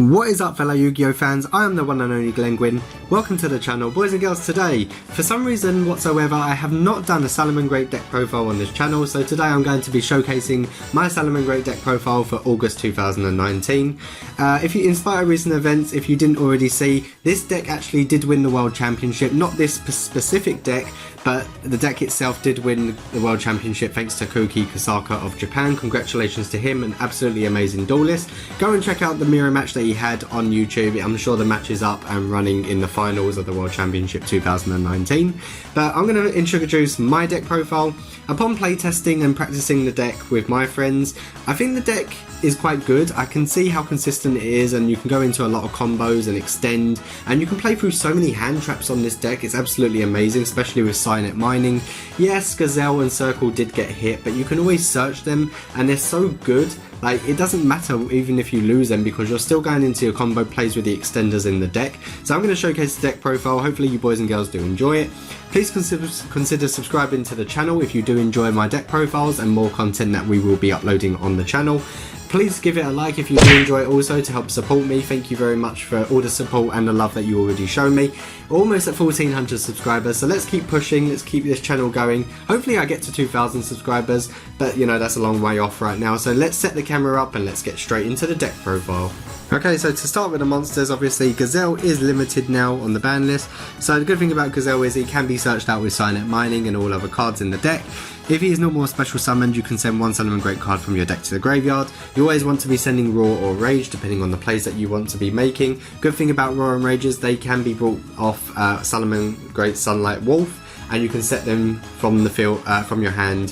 What is up, fellow Yu-Gi-Oh fans? I am the one and only Glenguin. Welcome to the channel. Boys and girls, today, for some reason whatsoever, I have not done a Salamangreat deck profile on this channel, so today I'm going to be showcasing my Salamangreat deck profile for August 2019. If you, in spite of recent events, if you didn't already see, this deck actually did win the World Championship. Not this specific deck, but the deck itself did win the World Championship thanks to Koki Kasaka of Japan. Congratulations to him, an absolutely amazing duelist. Go and check out the mirror match that he had on YouTube. I'm sure the match is up and running in the finals of the World Championship 2019. But I'm going to introduce my deck profile. Upon playtesting and practicing the deck with my friends, I think the deck is quite good. I can see how consistent it is, and you can go into a lot of combos and extend, and you can play through so many hand traps on this deck. It's absolutely amazing, especially with Signet Mining. Yes, Gazelle and Circle did get hit, but you can always search them, and they're so good. Like, it doesn't matter even if you lose them, because you're still going into your combo plays with the extenders in the deck. So I'm going to showcase the deck profile. Hopefully you boys and girls do enjoy it. Please consider subscribing to the channel if you do enjoy my deck profiles and more content that we will be uploading on the channel. Please give it a like if you do enjoy it also, to help support me. Thank you very much for all the support and the love that you already show me. We're almost at 1400 subscribers, so let's keep pushing, let's keep this channel going. Hopefully I get to 2000 subscribers, but you know, that's a long way off right now. So let's set the camera up and let's get straight into the deck profile. Okay, so to start with the monsters, obviously Gazelle is limited now on the ban list. So the good thing about Gazelle is he can be searched out with Signet Mining and all other cards in the deck. If he is not more special summoned, you can send one Salamangreat card from your deck to the graveyard. You always want to be sending Raw or Rage, depending on the plays that you want to be making. Good thing about Raw and Rages, they can be brought off Salamangreat Sunlight Wolf, and you can set them from the field, from your hand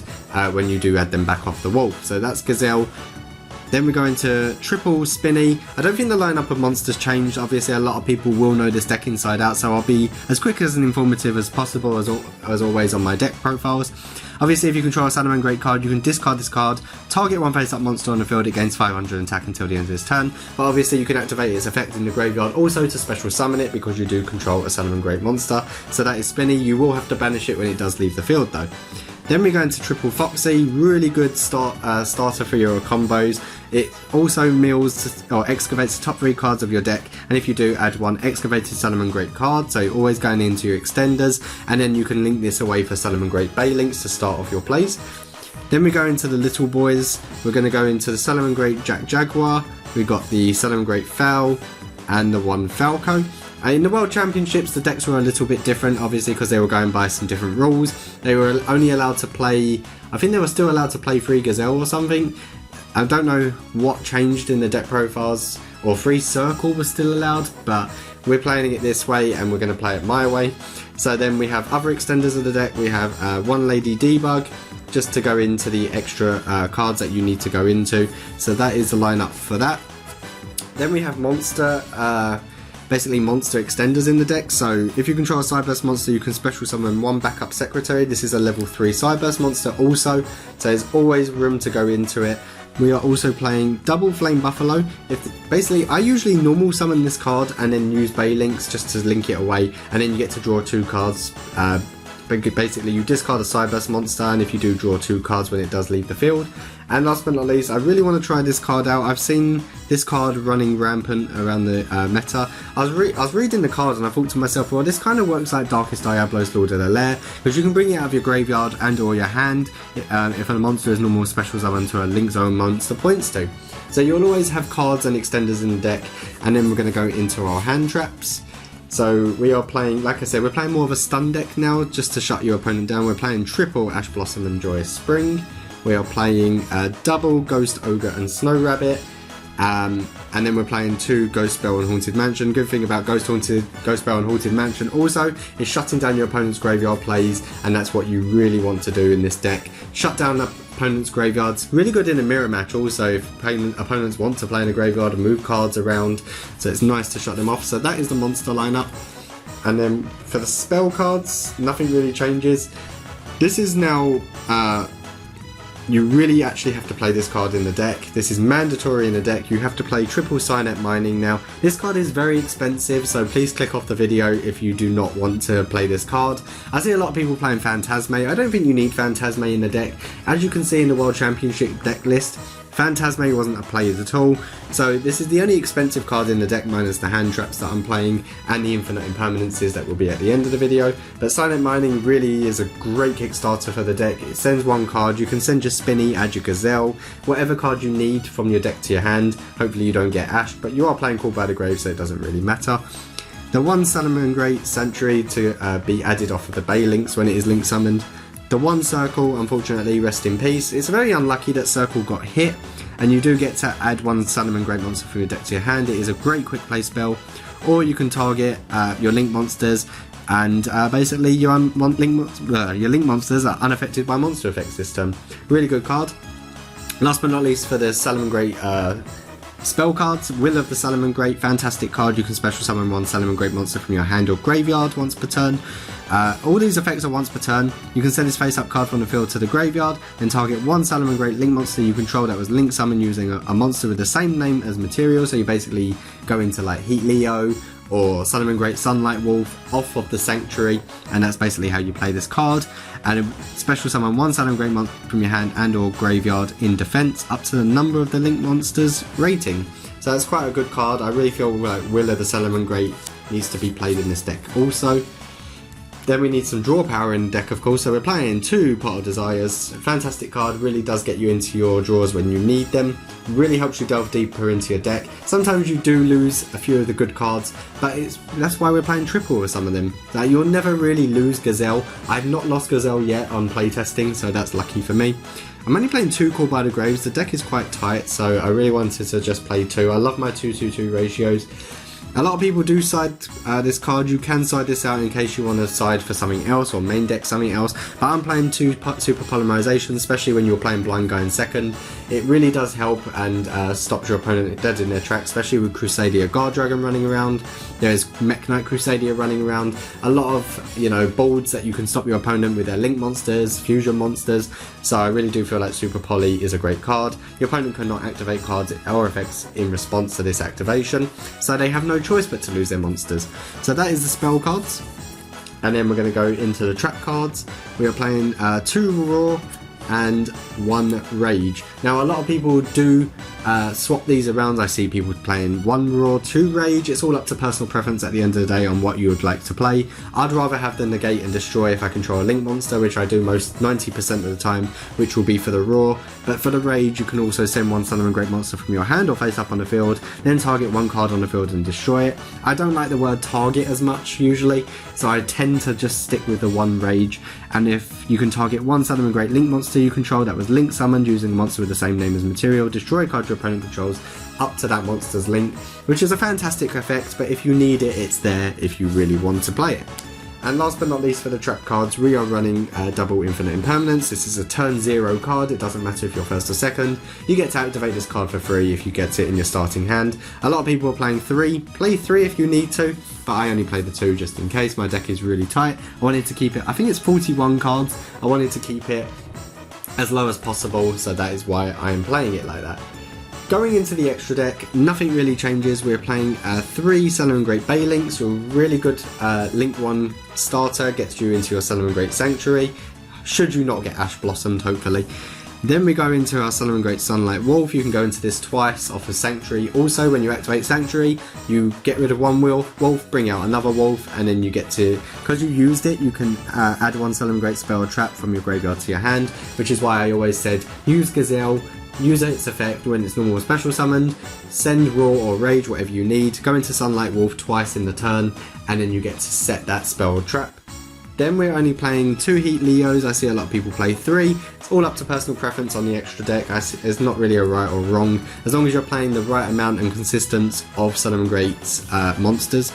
when you do add them back off the wolf. So that's Gazelle. Then we go into triple Spinny. I don't think the lineup of monsters changed. Obviously a lot of people will know this deck inside out, so I'll be as quick and informative as possible as always on my deck profiles. Obviously if you control a Salamangreat card, you can discard this card, target one face up monster on the field, it gains 500 attack until the end of its turn, but obviously you can activate its effect in the graveyard also to special summon it, because you do control a Salamangreat monster. So that is Spinny. You will have to banish it when it does leave the field though. Then we go into Triple Foxy, really good starter for your combos. It also mills or excavates the top 3 cards of your deck, and if you do, add one excavated Salamangreat card, so always going into your extenders, and then you can link this away for Salamangreat Bay links to start off your plays. Then we go into the little boys. We're going to go into the Salamangreat Jaguar, we got the Salamangreat Fowl, and the one Falco. In the World Championships, the decks were a little bit different, obviously, because they were going by some different rules. They were only allowed to play, I think they were still allowed to play 3 Gazelle or something. I don't know what changed in the deck profiles, or 3 Circle was still allowed, but we're playing it this way and we're going to play it my way. So then we have other extenders of the deck. We have one Lady Debug, just to go into the extra cards that you need to go into. So that is the lineup for that. Then we have basically monster extenders in the deck. So if you control a Cyburst monster, you can special summon one backup secretary. This is a level 3 Cyburst monster also, so there's always room to go into it. We are also playing double Flame Buffalo. Basically I usually normal summon this card and then use Bay links just to link it away, and then you get to draw 2 cards. Basically you discard a Cyburst monster, and if you do, draw 2 cards when it does leave the field. And last but not least, I really want to try this card out. I've seen this card running rampant around the meta. I was reading the card and I thought to myself, well, this kind of works like Darkest Diablo's Lord of the Lair, because you can bring it out of your graveyard and or your hand if a monster is normal special summon to a link zone monster points to. So you'll always have cards and extenders in the deck. And then we're going to go into our hand traps. So we are playing, like I said, we're playing more of a stun deck now, just to shut your opponent down. We're playing triple Ash Blossom and Joyous Spring. We are playing double Ghost Ogre and Snow Rabbit. And then we're playing 2 Ghost Spell and Haunted Mansion. Good thing about Ghost Spell and Haunted Mansion also is shutting down your opponent's graveyard plays, and that's what you really want to do in this deck. Shut down the opponent's graveyards. Really good in a mirror match also, if opponents want to play in a graveyard and move cards around, so it's nice to shut them off. So that is the monster lineup. And then for the spell cards, nothing really changes. This is now you really actually have to play this card in the deck. This is mandatory in the deck. You have to play triple Signet Mining now. This card is very expensive, so please click off the video if you do not want to play this card. I see a lot of people playing Phantasme. I don't think you need Phantasme in the deck. As you can see in the World Championship deck list, Phantasme wasn't a play at all, so this is the only expensive card in the deck minus the hand traps that I'm playing and the infinite impermanences that will be at the end of the video. But Silent Mining really is a great kickstarter for the deck. It sends one card, you can send your Spinny, add your Gazelle, whatever card you need from your deck to your hand. Hopefully you don't get ashed, but you are playing Called by the Grave, so it doesn't really matter. The one Salamangreat Sanctuary to be added off of the Bay links when it is link summoned. The one Circle, unfortunately, rest in peace. It's very unlucky that Circle got hit, and you do get to add one Salamangreat monster from your deck to your hand. It is a great quick play spell, or you can target your link monsters, and basically your link monsters are unaffected by monster effects this turn. Really good card. Last but not least, for the Salamangreat spell cards, Will of the Salamangreat, fantastic card. You can special summon one Salamangreat monster from your hand or graveyard once per turn. All these effects are once per turn. You can send this face-up card from the field to the graveyard, then target one Salamangreat link monster you control that was link summoned using a monster with the same name as material. So you basically go into like YuGiOh or Salamangreat Sunlight Wolf off of the Sanctuary, and that's basically how you play this card. And special summon one Salamangreat monster from your hand and or graveyard in defense up to the number of the link monster's rating. So that's quite a good card. I really feel like Will of the Salamangreat needs to be played in this deck also. Then we need some draw power in the deck, of course, so we're playing two Pot of Desires. Fantastic card, really does get you into your draws when you need them. Really helps you delve deeper into your deck. Sometimes you do lose a few of the good cards, but that's why we're playing triple with some of them. Like, you'll never really lose Gazelle. I've not lost Gazelle yet on playtesting, so that's lucky for me. I'm only playing two Called by the Graves. The deck is quite tight, so I really wanted to just play two. I love my 2-2-2 ratios. A lot of people do side this card. You can side this out in case you want to side for something else or main deck something else, but I'm playing two Super Polymerization, especially when you're playing Blind Guy in second. It really does help and stops your opponent dead in their tracks, especially with Crusadia Guard Dragon running around. There's Mech Knight Crusadia running around. A lot of, you know, boards that you can stop your opponent with their link monsters, fusion monsters. So I really do feel like Super Poly is a great card. Your opponent cannot activate cards or effects in response to this activation, so they have no choice but to lose their monsters. So that is the spell cards, and then we're going to go into the trap cards. We are playing two Raw and one Rage. Now a lot of people do swap these around. I see people playing one Raw, two Rage. It's all up to personal preference at the end of the day on what you would like to play. I'd rather have the Negate and Destroy if I control a link monster, which I do most 90% of the time, which will be for the Raw. But for the Rage, you can also send one Salamangreat monster from your hand or face up on the field, then target one card on the field and destroy it. I don't like the word target as much usually, so I tend to just stick with the one Rage. And if you can target one Salamangreat link monster you control that was link summoned using a monster with the same name as material, destroy a card your opponent controls up to that monster's link, which is a fantastic effect, but if you need it, it's there if you really want to play it. And last but not least, for the trap cards, we are running double infinite impermanence. This is a turn 0 card. It doesn't matter if you're first or second. You get to activate this card for free if you get it in your starting hand. A lot of people are playing 3. Play 3 if you need to, but I only play the 2 just in case. My deck is really tight. I wanted to keep it, I think it's 41 cards. I wanted to keep it as low as possible, so that is why I am playing it like that. Going into the extra deck, nothing really changes. We're playing 3 Salamangreat Bay Links. Your really good Link 1 starter gets you into your Salamangreat Sanctuary, should you not get Ash Blossomed, hopefully. Then we go into our Salamangreat Sunlight Wolf. You can go into this twice off of Sanctuary. Also, when you activate Sanctuary, you get rid of one wolf, bring out another wolf, and then you get to, because you used it, you can add one Salamangreat spell or trap from your graveyard to your hand, which is why I always said use Gazelle, use its effect when it's normal or special summoned, send Raw or Rage, whatever you need, go into Sunlight Wolf twice in the turn, and then you get to set that spell or trap. Then we're only playing 2 Heat Leos. I see a lot of people play 3. It's all up to personal preference on the extra deck. There's not really a right or wrong, as long as you're playing the right amount and consistence of Salamangreat's monsters.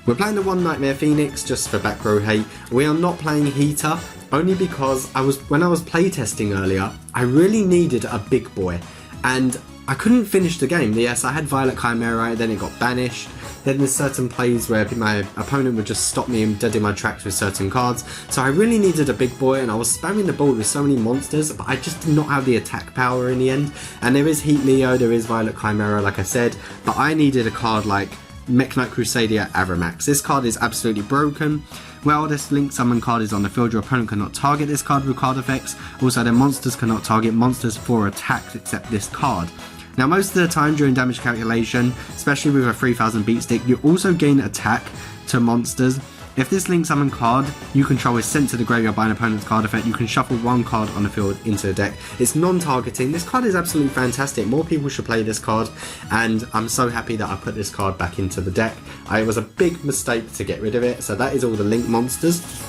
We're playing the 1 Nightmare Phoenix just for back row hate. We are not playing Heater, only because when I was playtesting earlier, I really needed a big boy, and I couldn't finish the game. Yes, I had Violet Chimera, then it got banished. Then there's certain plays where my opponent would just stop me dead in my tracks with certain cards. So I really needed a big boy, and I was spamming the board with so many monsters, but I just did not have the attack power in the end. And there is Heat Leo, there is Violet Chimera, like I said, but I needed a card like Mekk-Knight Crusader Avromax. This card is absolutely broken. Well, this Link Summon card is on the field, your opponent cannot target this card with card effects. Also, their monsters cannot target monsters for attacks except this card. Now, most of the time during damage calculation, especially with a 3000 beat stick, you also gain attack to monsters. If this Link Summon card you control is sent to the graveyard by an opponent's card effect, you can shuffle one card on the field into the deck. It's non-targeting. This card is absolutely fantastic. More people should play this card, and I'm so happy that I put this card back into the deck. It was a big mistake to get rid of it. So that is all the Link monsters.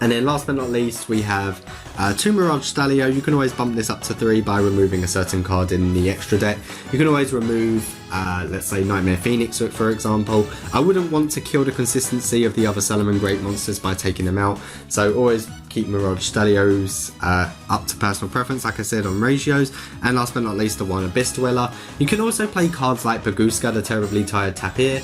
And then last but not least, we have 2 Mirage Stalio. You can always bump this up to 3 by removing a certain card in the extra deck. You can always remove, let's say, Nightmare Phoenix, for example. I wouldn't want to kill the consistency of the other Salamangreat monsters by taking them out. So always keep Mirage Stalios up to personal preference, like I said, on ratios. And last but not least, the one Abyss Dweller. You can also play cards like Baguska, the Terribly Tired Tapir.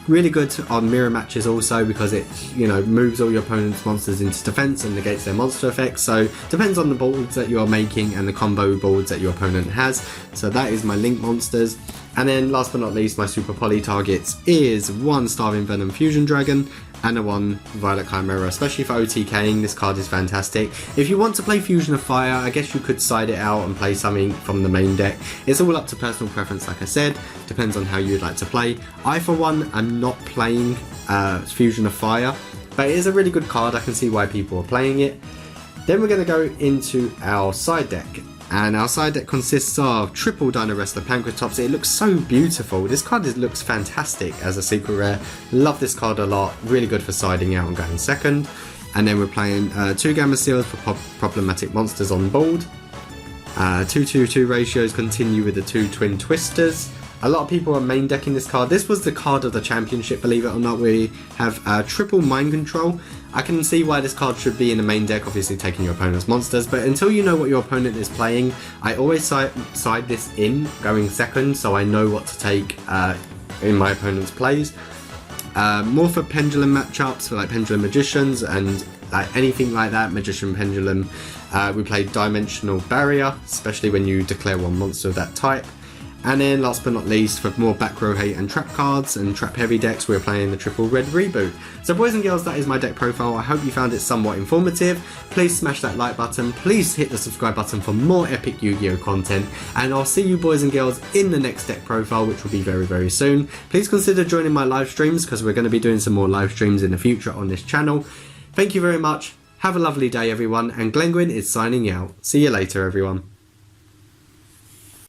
Really good on mirror matches also, because it, you know, moves all your opponent's monsters into defense and negates their monster effects. So depends on the boards that you're making and the combo boards that your opponent has. So that is my Link monsters. And then last but not least, my Super Poly targets is 1 Starving Venom Fusion Dragon and a 1 Violet Chimera, especially for OTKing. This card is fantastic. If you want to play Fusion of Fire, I guess you could side it out and play something from the main deck. It's all up to personal preference, like I said. Depends on how you'd like to play. I, for one, am not playing Fusion of Fire, but it is a really good card. I can see why people are playing it. Then we're going to go into our side deck. And our side deck consists of triple Dino Wrestler Pankratops. It looks so beautiful. This card looks fantastic as a secret rare. Love this card a lot. Really good for siding out and going second. And then we're playing 2 Gamma Seals for problematic monsters on board. 2-2-2 ratios continue with the 2 Twin Twisters. A lot of people are main decking this card. This was the card of the championship, believe it or not. We have triple Mind Control. I can see why this card should be in the main deck, obviously taking your opponent's monsters, but until you know what your opponent is playing, I always side this in, going second, so I know what to take in my opponent's plays. More for Pendulum matchups, for like Pendulum Magicians and like anything like that, Magician Pendulum. We play Dimensional Barrier, especially when you declare one monster of that type. And then last but not least, for more back row hate and trap cards and trap heavy decks, we're playing the triple red reboot. So boys and girls, that is my deck profile. I hope you found it somewhat informative. Please smash that like button. Please hit the subscribe button for more epic Yu-Gi-Oh content. And I'll see you boys and girls in the next deck profile, which will be very, very soon. Please consider joining my live streams, because we're going to be doing some more live streams in the future on this channel. Thank you very much. Have a lovely day, everyone. And Glenguin is signing out. See you later, everyone.